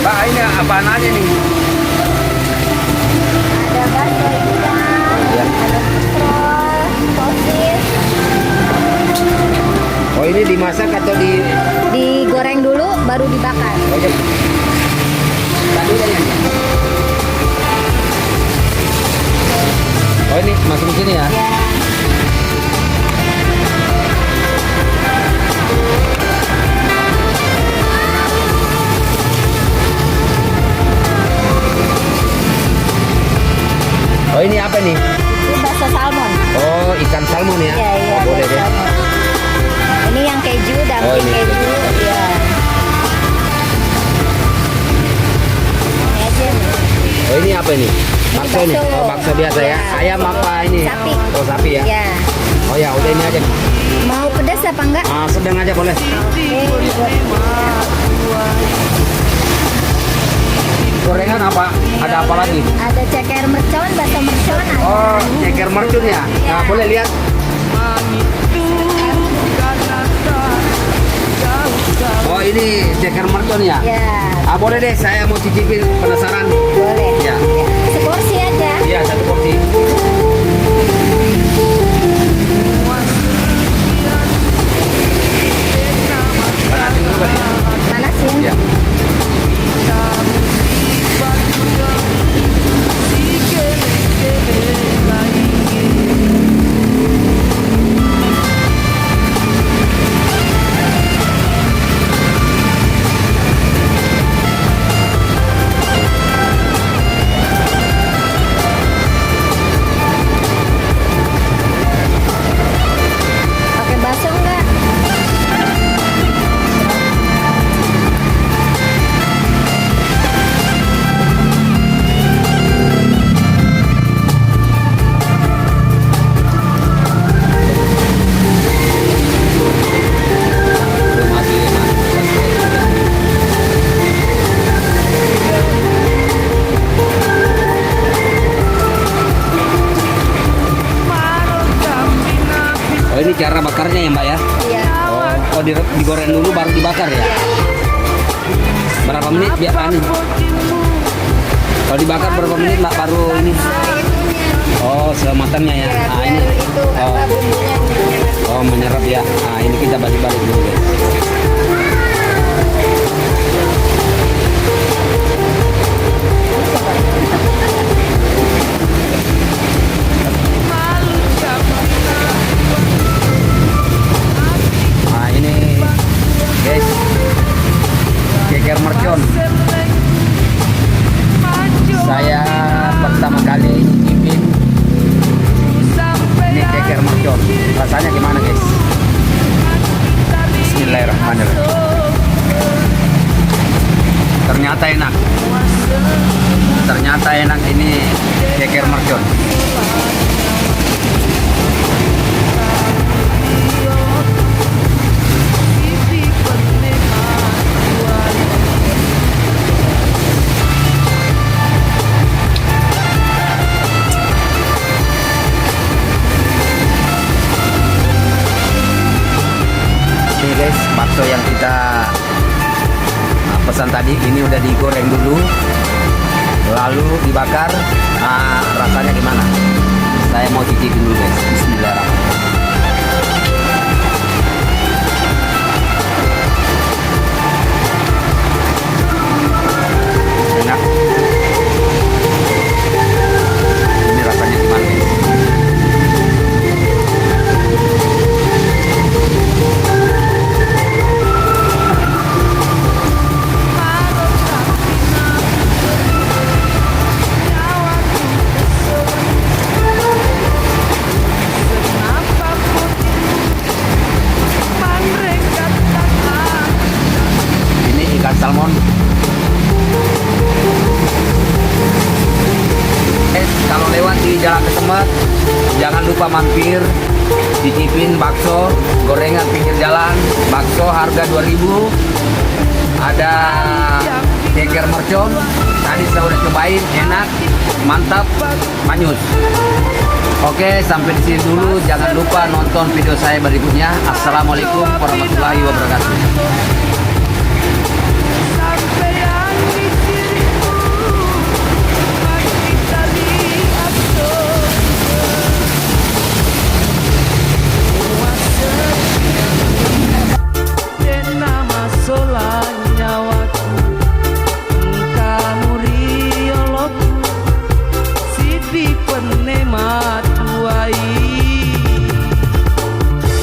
Mbak, ini apaan aja nih? Ada bakso udang, Ya. ada roll, sosis. Oh, ini dimasak atau di... Digoreng dulu, baru dibakar. Oh, iya. Tadi udah ya? Oh, ini masuk ke sini ya? Ya. Oh, ini apa nih? Ini bakso salmon. Oh, ikan salmon ya? Iya, iya. Oh, boleh deh. salmon. Ini yang keju, Oh, dumpling ini keju. keju. Iya. Ini aja nih. Oh, ini apa ini? Bakso nih? bakso. Oh, bakso biasa ya? Ya. Ayam apa ini? Sapi. Oh, sapi ya? Ya. Oh ya, udah ini aja nih. Mau pedas apa enggak? Ah, sedang aja boleh. Gorengan apa? Ada apa lagi? Ada ceker mercon, bakso mercon. Ada. Oh, ceker mercun ya? Nah, boleh lihat. Oh, ini ceker mercun ya? Ya, Ah, boleh deh, saya mau cicipin, penasaran. boleh. Ya. Ya. Seporsi aja. Iya, satu porsi. Panasin dulu kali ya? Panasin. Ya. Pakai bakso enggak? Belum mati, Oh, ini cara bakarnya ya, Mbak ya? Iya. Oh, digoreng dulu baru dibakar ya? Berapa menit biar anu? Kalau dibakar berapa menit Mbak baru ini? Oh, sematangnya ya. Ya, Ah, biar ini. itu Oh, apa bumbunya menyerap. oh, menyerap ya. Ah, ini kita balik-balik dulu guys. Nah, ini guys, ceker mercon. Saya pertama kali nyicipin ini ceker mercon. Rasanya gimana guys? Bismillahirrahmanirrahim. Ternyata enak. Ternyata enak ini ceker mercon. Ini guys, bakso yang kita pesan tadi ini udah digoreng dulu, lalu dibakar. Nah, rasanya gimana? Saya mau cicipin dulu guys. Bismillahirrahmanirrahim. Enak. Ini rasanya gimana guys? Ini ikan salmon. Kalau lewat di Jalan Kesemet, jangan lupa mampir cicipin bakso gorengan pinggir jalan. Bakso harga 2.000. Ada ceker mercon. Tadi saya udah cobain, enak, mantap, manyus. Oke, sampai di sini dulu. Jangan lupa nonton video saya berikutnya. Assalamualaikum warahmatullahi wabarakatuh.